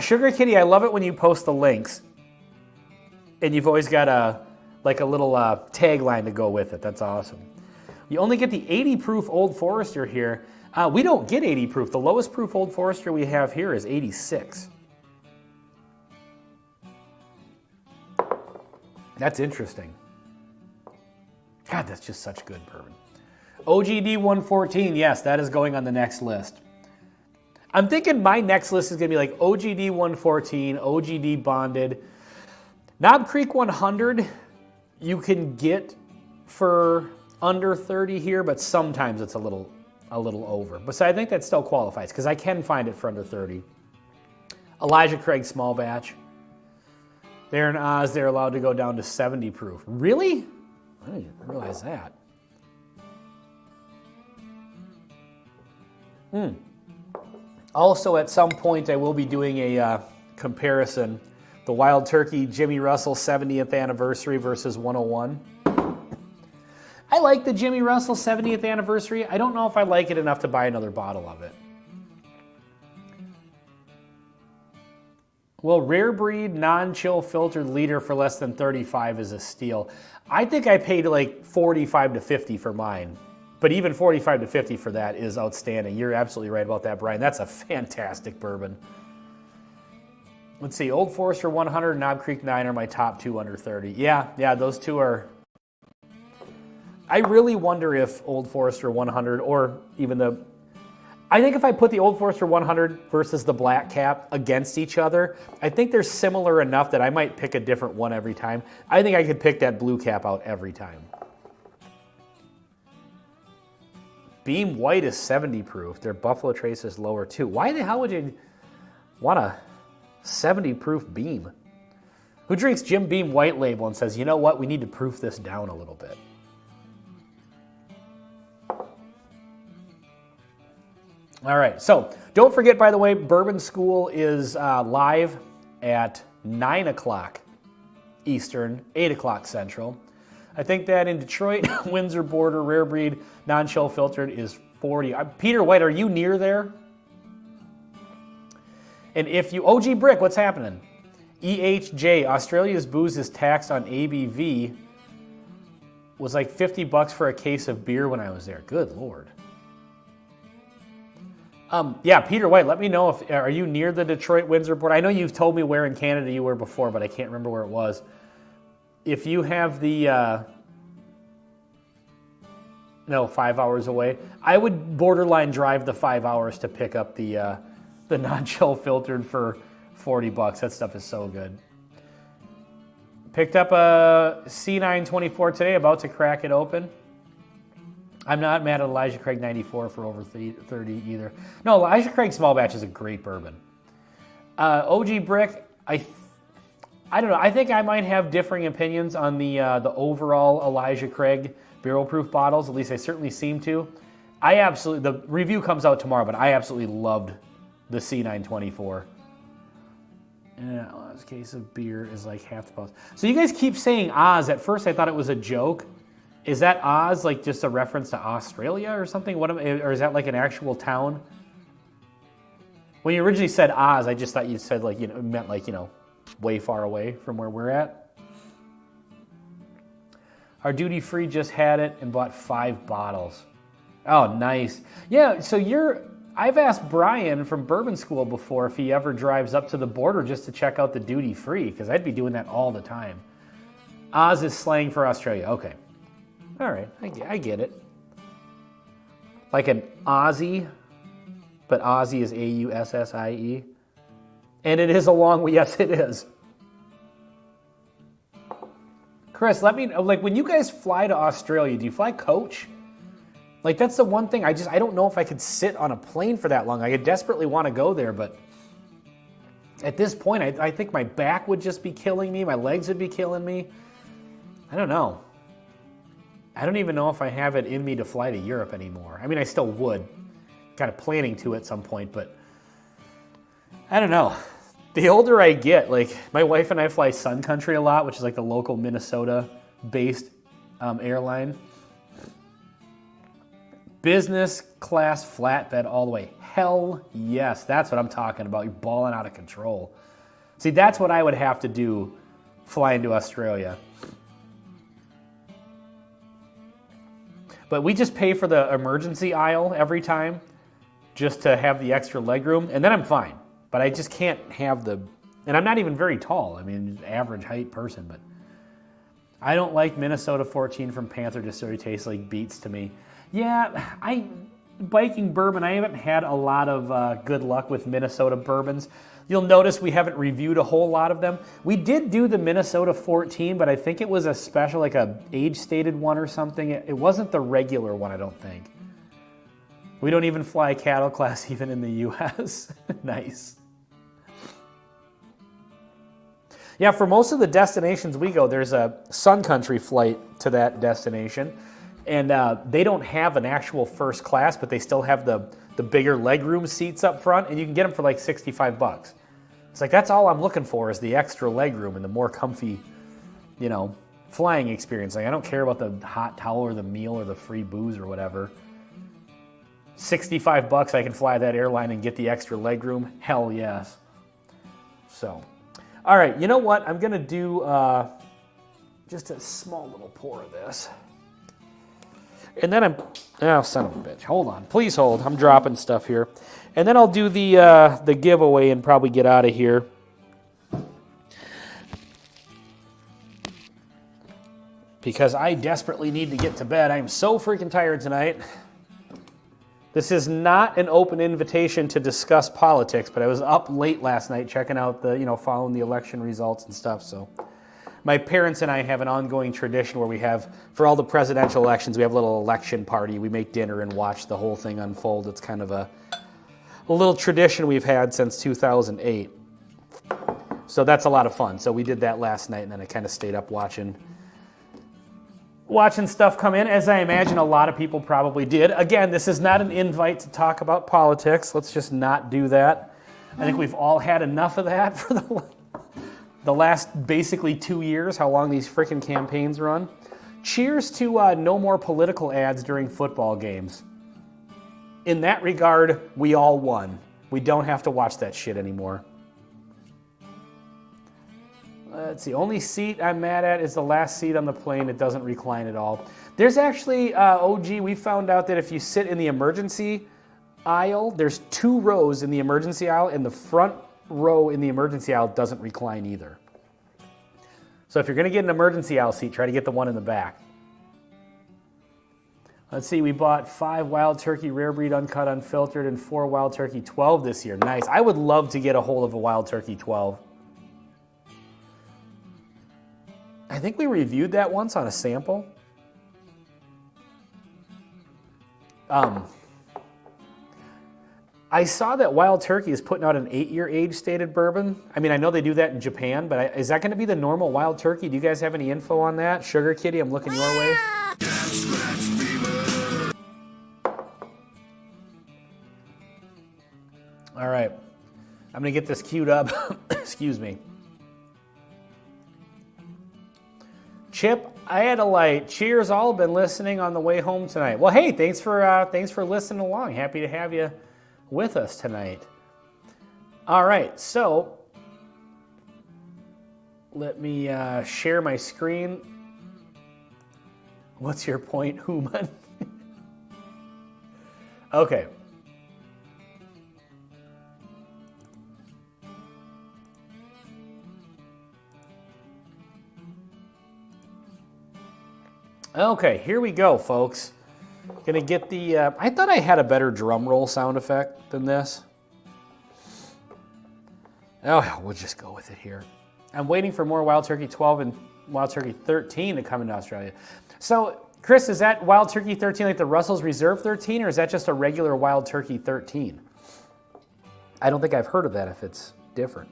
Sugar Kitty, I love it when you post the links and you've always got a little tagline to go with it. That's awesome. You only get the 80 proof Old Forester here. We don't get 80 proof. The lowest proof Old Forester we have here is 86. That's interesting. God, that's just such good bourbon. OGD 114, yes, that is going on the next list. I'm thinking my next list is going to be like OGD 114, OGD Bonded. Knob Creek 100, you can get for under 30 here, but sometimes it's a little over. But so I think that still qualifies because I can find it for under 30. Elijah Craig Small Batch. There in Oz, they're allowed to go down to 70 proof. Really? I didn't realize that. Also, at some point, I will be doing a comparison. The Wild Turkey Jimmy Russell 70th anniversary versus 101. I like the Jimmy Russell 70th anniversary. I don't know if I like it enough to buy another bottle of it. Well, rare breed, non-chill filtered liter for less than $35 is a steal. I think I paid like $45 to $50 for mine. But even $45 to $50 for that is outstanding. You're absolutely right about that, Brian. That's a fantastic bourbon. Let's see, Old Forester 100 and Knob Creek 9 are my top two under 30. Yeah, those two are... I really wonder if Old Forester 100 or even the... I think if I put the Old Forester 100 versus the Black Cap against each other, I think they're similar enough that I might pick a different one every time. I think I could pick that Blue Cap out every time. Beam White is 70 proof. Their Buffalo Trace is lower too. Why the hell would you want a 70 proof Beam? Who drinks Jim Beam White Label and says, you know what, we need to proof this down a little bit? All right, so don't forget, by the way, Bourbon School is live at 9 o'clock Eastern, 8 o'clock Central. I think that in Detroit, Windsor Border, Rare Breed, non-chill filtered is 40. Peter White, are you near there? And if you, OG Brick, what's happening? EHJ, Australia's booze is taxed on ABV, was like $50 for a case of beer when I was there. Good Lord. Yeah, Peter White, let me know if, are you near the Detroit Windsor border? I know you've told me where in Canada you were before, but I can't remember where it was. If you have the, 5 hours away, I would borderline drive the 5 hours to pick up the non-chill filtered for $40. That stuff is so good. Picked up a C924 today, about to crack it open. I'm not mad at Elijah Craig 94 for over 30 either. No, Elijah Craig Small Batch is a great bourbon. OG Brick, I don't know. I think I might have differing opinions on the overall Elijah Craig barrel proof bottles. At least I certainly seem to. The review comes out tomorrow, but I absolutely loved the C924. Yeah, last case of beer is like half the post. So you guys keep saying Oz. At first I thought it was a joke. Is that Oz like just a reference to Australia or something? Or is that like an actual town? When you originally said Oz, I just thought you said like, it meant like, way far away from where we're at. Our duty free just had it and bought 5 bottles. Oh, nice. Yeah, so I've asked Brian from Bourbon School before if he ever drives up to the border just to check out the duty free, because I'd be doing that all the time. Oz is slang for Australia. Okay. All right, I get it. Like an Aussie, but Aussie is A-U-S-S-I-E. And it is a long way. Yes, it is. Chris, let me know, like when you guys fly to Australia, do you fly coach? Like that's the one thing, I don't know if I could sit on a plane for that long. I desperately want to go there, but at this point, I think my back would just be killing me. My legs would be killing me. I don't know. I don't even know if I have it in me to fly to Europe anymore. I mean, I still would. Kind of planning to at some point, but I don't know. The older I get, like my wife and I fly Sun Country a lot, which is like the local Minnesota-based airline. Business class flatbed all the way. Hell yes, that's what I'm talking about. You're balling out of control. See, that's what I would have to do flying to Australia. But we just pay for the emergency aisle every time just to have the extra legroom, and then I'm fine. But I just can't have and I'm not even very tall. I mean, average height person, but I don't like Minnesota 14 from Panther Distillery. Tastes like beets to me. Yeah, biking bourbon, I haven't had a lot of good luck with Minnesota bourbons. You'll notice we haven't reviewed a whole lot of them. We did do the Minnesota 14, but I think it was a special, like a age-stated one or something. It wasn't the regular one, I don't think. We don't even fly cattle class even in the U.S. Nice. Yeah, for most of the destinations we go, there's a Sun Country flight to that destination. And they don't have an actual first class, but they still have the bigger legroom seats up front, and you can get them for like 65 bucks. It's like, that's all I'm looking for is the extra legroom and the more comfy, you know, flying experience. Like, I don't care about the hot towel or the meal or the free booze or whatever. 65 bucks, I can fly that airline and get the extra legroom. Hell yes. So, all right, you know what? I'm gonna do just a small little pour of this. And then oh, son of a bitch. Hold on. Please hold. I'm dropping stuff here. And then I'll do the giveaway and probably get out of here. Because I desperately need to get to bed. I'm so freaking tired tonight. This is not an open invitation to discuss politics, but I was up late last night checking out following the election results and stuff, so. My parents and I have an ongoing tradition where we have, for all the presidential elections, we have a little election party. We make dinner and watch the whole thing unfold. It's kind of a little tradition we've had since 2008. So that's a lot of fun. So we did that last night, and then I kind of stayed up watching stuff come in, as I imagine a lot of people probably did. Again, this is not an invite to talk about politics. Let's just not do that. I think we've all had enough of that for the last basically 2 years, how long these freaking campaigns run. Cheers to no more political ads during football games. In that regard, we all won. We don't have to watch that shit anymore. Let's see, only seat I'm mad at is the last seat on the plane. It doesn't recline at all. There's actually, OG, we found out that if you sit in the emergency aisle, there's 2 rows in the emergency aisle, and the front row in the emergency aisle doesn't recline either. So if you're going to get an emergency aisle seat, try to get the one in the back. Let's see, we bought 5 Wild Turkey Rare Breed Uncut Unfiltered and 4 Wild Turkey 12 this year. Nice. I would love to get a hold of a Wild Turkey 12. I think we reviewed that once on a sample. I saw that Wild Turkey is putting out an 8-year age-stated bourbon. I mean, I know they do that in Japan, but is that going to be the normal Wild Turkey? Do you guys have any info on that? Sugar Kitty, I'm looking your way. All right. I'm going to get this queued up. Excuse me. Chip, I had a light. Cheers, all been listening on the way home tonight. Well, hey, thanks for listening along. Happy to have you with us tonight. All right, so let me share my screen. What's your point, Human? Okay. Okay, here we go, folks. Gonna get the, I thought I had a better drum roll sound effect than this. Oh, we'll just go with it here. I'm waiting for more Wild Turkey 12 and Wild Turkey 13 to come into Australia. So, Chris, is that Wild Turkey 13 like the Russell's Reserve 13, or is that just a regular Wild Turkey 13? I don't think I've heard of that if it's different.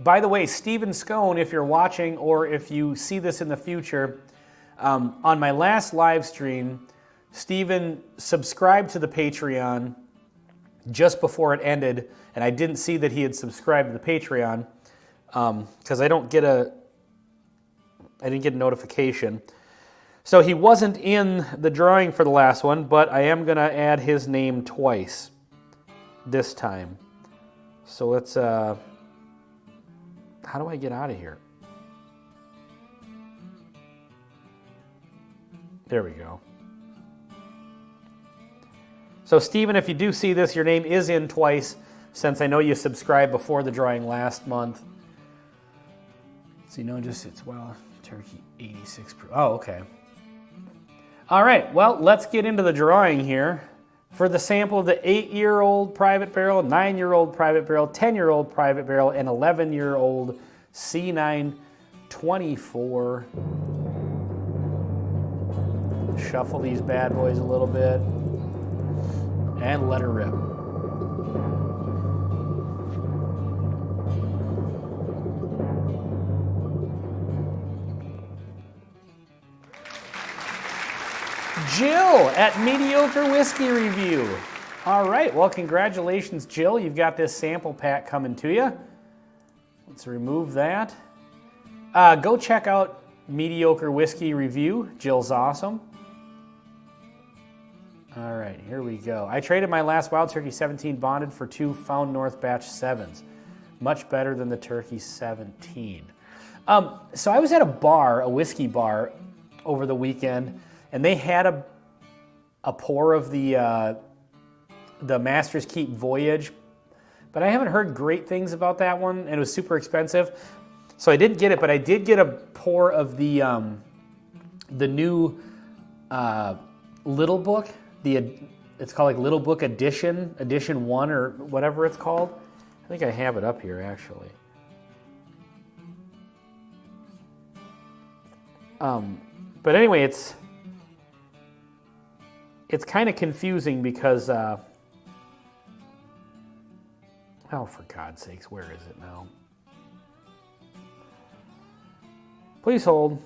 By the way, Steven Scone, if you're watching or if you see this in the future, on my last live stream, Steven subscribed to the Patreon just before it ended, and I didn't see that he had subscribed to the Patreon because I didn't get a notification. So he wasn't in the drawing for the last one, but I am going to add his name twice this time. So let's... how do I get out of here? There we go. So, Steven, if you do see this, your name is in twice, since I know you subscribed before the drawing last month. So, it's Wild Turkey 86 proof. Oh, okay. All right, well, let's get into the drawing here. For the sample of the 8-year-old private barrel, 9-year-old private barrel, 10-year-old private barrel, and 11-year-old C9 24. Shuffle these bad boys a little bit and let her rip. Jill at Mediocre Whiskey Review. All right, well, congratulations, Jill. You've got this sample pack coming to you. Let's remove that. Go check out Mediocre Whiskey Review. Jill's awesome. All right, here we go. I traded my last Wild Turkey 17 bonded for 2 Found North Batch 7s. Much better than the Turkey 17. So I was at a bar, a whiskey bar, over the weekend, and they had a pour of the Master's Keep Voyage, but I haven't heard great things about that one, and it was super expensive. So I didn't get it, but I did get a pour of the new Little Book. It's called like Little Book Edition 1 or whatever it's called. I think I have it up here actually. But anyway, it's kind of confusing because oh, for God's sakes, where is it now? Please hold.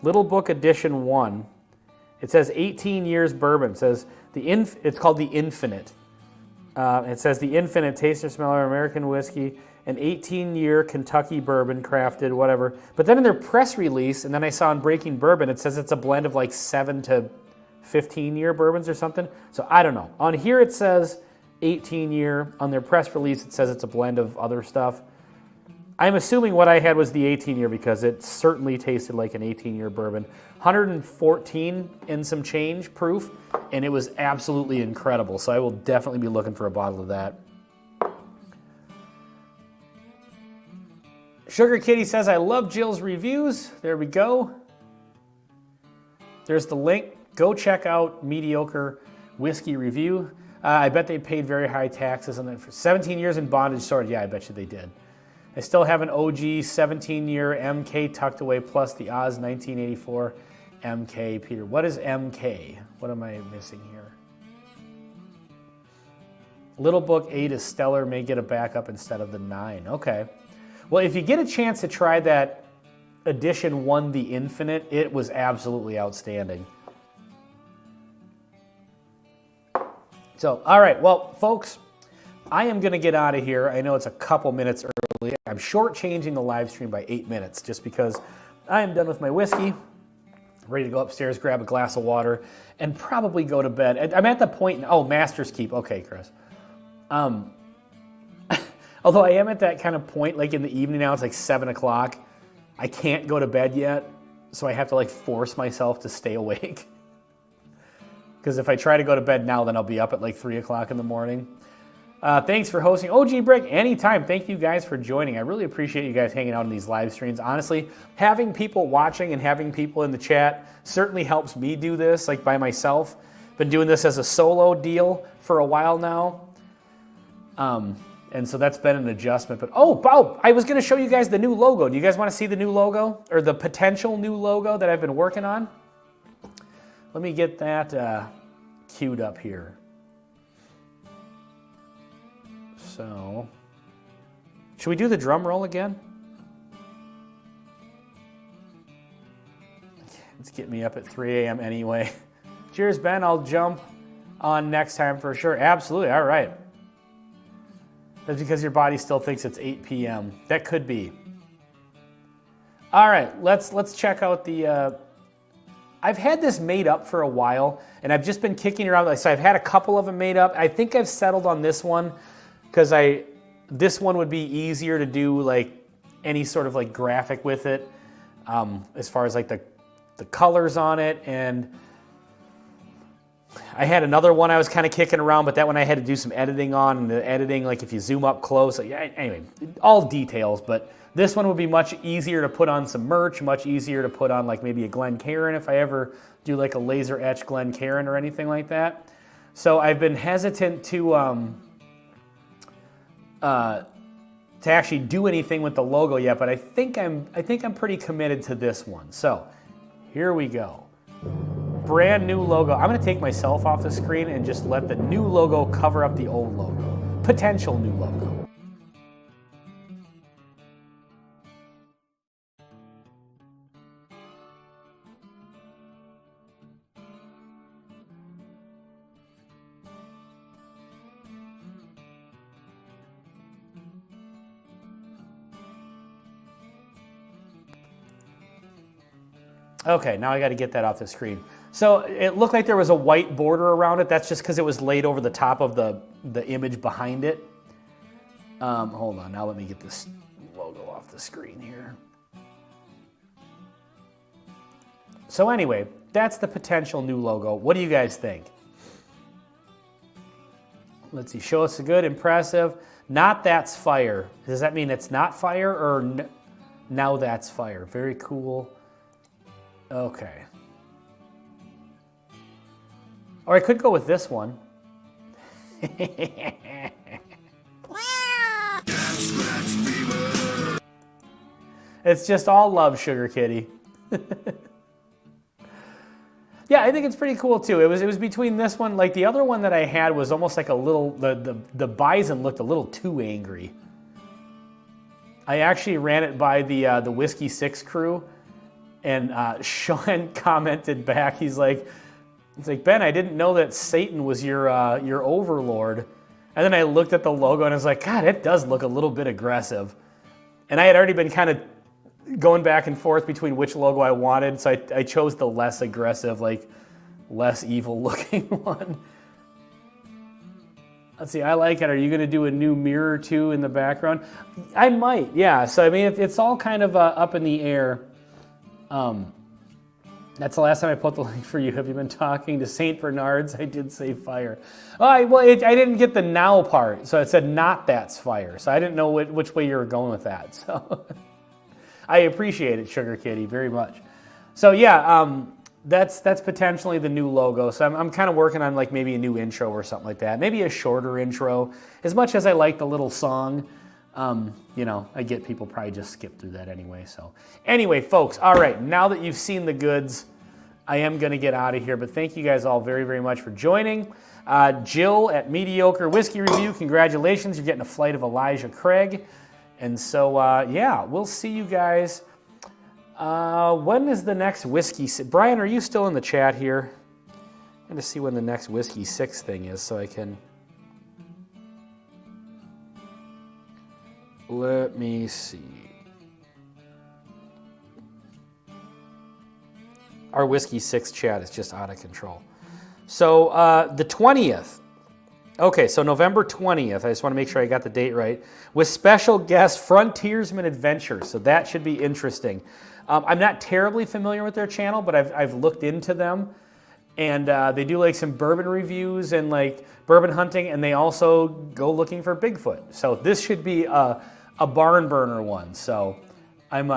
Little Book Edition 1. It says 18 years bourbon. It says it's called the Infinite. It says the Infinite Taste or Smell of American Whiskey, an 18-year Kentucky bourbon crafted, whatever. But then in their press release, and then I saw in Breaking Bourbon, it says it's a blend of like 7 to 15-year bourbons or something. So I don't know. On here it says 18-year. On their press release it says it's a blend of other stuff. I'm assuming what I had was the 18-year because it certainly tasted like an 18-year bourbon. 114 and some change proof, and it was absolutely incredible. So I will definitely be looking for a bottle of that. Sugar Kitty says, I love Jill's reviews. There we go. There's the link. Go check out Mediocre Whiskey Review. I bet they paid very high taxes on that for 17 years in bondage sword. Yeah, I bet you they did. I still have an OG 17-year MK tucked away plus the Oz 1984 MK. Peter, what is MK? What am I missing here? Little Book 8 is stellar. May get a backup instead of the 9. Okay. Well, if you get a chance to try that Edition 1, the Infinite, it was absolutely outstanding. So, all right. Well, folks, I am going to get out of here. I know it's a couple minutes early. I'm shortchanging the live stream by 8 minutes just because I am done with my whiskey, ready to go upstairs, grab a glass of water, and probably go to bed. I'm at the point, oh, Master's Keep. Okay, Chris. Although I am at that kind of point, like in the evening now, it's like 7 o'clock. I can't go to bed yet, so I have to like force myself to stay awake. Because if I try to go to bed now, then I'll be up at like 3 o'clock in the morning. Thanks for hosting. OG Brick, anytime. Thank you guys for joining. I really appreciate you guys hanging out in these live streams. Honestly, having people watching and having people in the chat certainly helps me do this, like by myself. Been doing this as a solo deal for a while now. And so that's been an adjustment. But oh, I was going to show you guys the new logo. Do you guys want to see the new logo or the potential new logo that I've been working on? Let me get that queued up here. So, should we do the drum roll again? It's getting me up at 3 a.m. anyway. Cheers, Ben. I'll jump on next time for sure. Absolutely. All right. That's because your body still thinks it's 8 p.m. That could be. All right. Let's check out the... I've had this made up for a while, and I've just been kicking around. So I've had a couple of them made up. I think I've settled on this one because this one would be easier to do like any sort of like graphic with it, as far as like the colors on it. And I had another one I was kind of kicking around, but that one I had to do some editing on, and the editing, like if you zoom up close, like, anyway, all details. But this one would be much easier to put on some merch, much easier to put on like maybe a Glencairn if I ever do like a laser etch Glencairn or anything like that. So I've been hesitant to actually do anything with the logo yet, but I think I'm pretty committed to this one. So here we go. Brand new logo. I'm going to take myself off the screen and just let the new logo cover up the old logo. Potential new logo. Okay, now I got to get that off the screen. So it looked like there was a white border around it. That's just because it was laid over the top of the image behind it. Hold on, now let me get this logo off the screen here. So anyway, that's the potential new logo. What do you guys think? Let's see, show us a good, impressive. Not that's fire. Does that mean it's not fire or now that's fire? Very cool. Okay. Or I could go with this one. It's just all love, Sugar Kitty. Yeah, I think it's pretty cool too. It was between this one, like the other one that I had was almost like a little, the bison looked a little too angry. I actually ran it by the Whiskey 6 crew, and Sean commented back, he's like, Ben, I didn't know that Satan was your overlord. And then I looked at the logo and I was like, God, it does look a little bit aggressive. And I had already been kind of going back and forth between which logo I wanted, so I chose the less aggressive, like less evil looking one. Let's see, I like it. Are you going to do a new mirror too in the background? I might, yeah. So I mean, it's all kind of up in the air. That's the last time I put the link for you. Have you been talking to St. Bernard's? I did say fire. Oh, I didn't get the now part, so it said not that's fire. So I didn't know which way you were going with that. So I appreciate it, Sugar Kitty, very much. So yeah, that's potentially the new logo. So I'm kind of working on like maybe a new intro or something like that. Maybe a shorter intro. As much as I like the little song, you know, I get people probably just skip through that anyway. So anyway, folks, all right, now that you've seen the goods, I am going to get out of here. But thank you guys all very, very much for joining. Jill at Mediocre Whiskey Review, congratulations. You're getting a flight of Elijah Craig. And so, yeah, we'll see you guys. When is the next Whiskey 6? Brian, are you still in the chat here? I'm going to see when the next Whiskey 6 thing is so I can... Let me see. Our Whiskey 6 chat is just out of control. So, the 20th. Okay, so November 20th, I just want to make sure I got the date right, with special guest Frontiersman Adventures, so that should be interesting. I'm not terribly familiar with their channel, but I've looked into them, and they do like some bourbon reviews and like bourbon hunting, and they also go looking for Bigfoot. So this should be a barn burner one, so I'm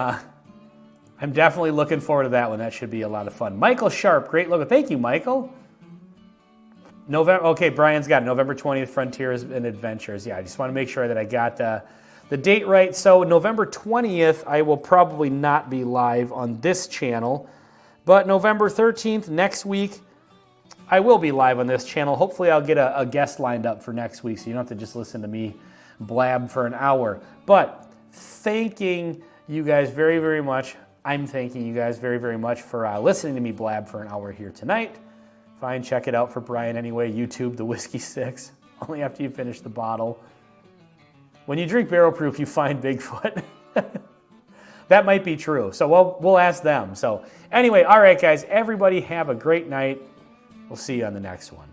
definitely looking forward to that one. That should be a lot of fun. Michael Sharp, great logo. Thank you, Michael. Okay, Brian's got it. November 20th, Frontiers and Adventures. Yeah, I just want to make sure that I got the date right. So November 20th, I will probably not be live on this channel. But November 13th, next week, I will be live on this channel. Hopefully I'll get a guest lined up for next week so you don't have to just listen to me blab for an hour. But thanking you guys very, very much. I'm thanking you guys very, very much for listening to me blab for an hour here tonight. Fine, check it out for Brian anyway. YouTube, the Whiskey 6. Only after you finish the bottle. When you drink barrel proof, you find Bigfoot. That might be true. So we'll ask them. So anyway, all right, guys. Everybody have a great night. We'll see you on the next one.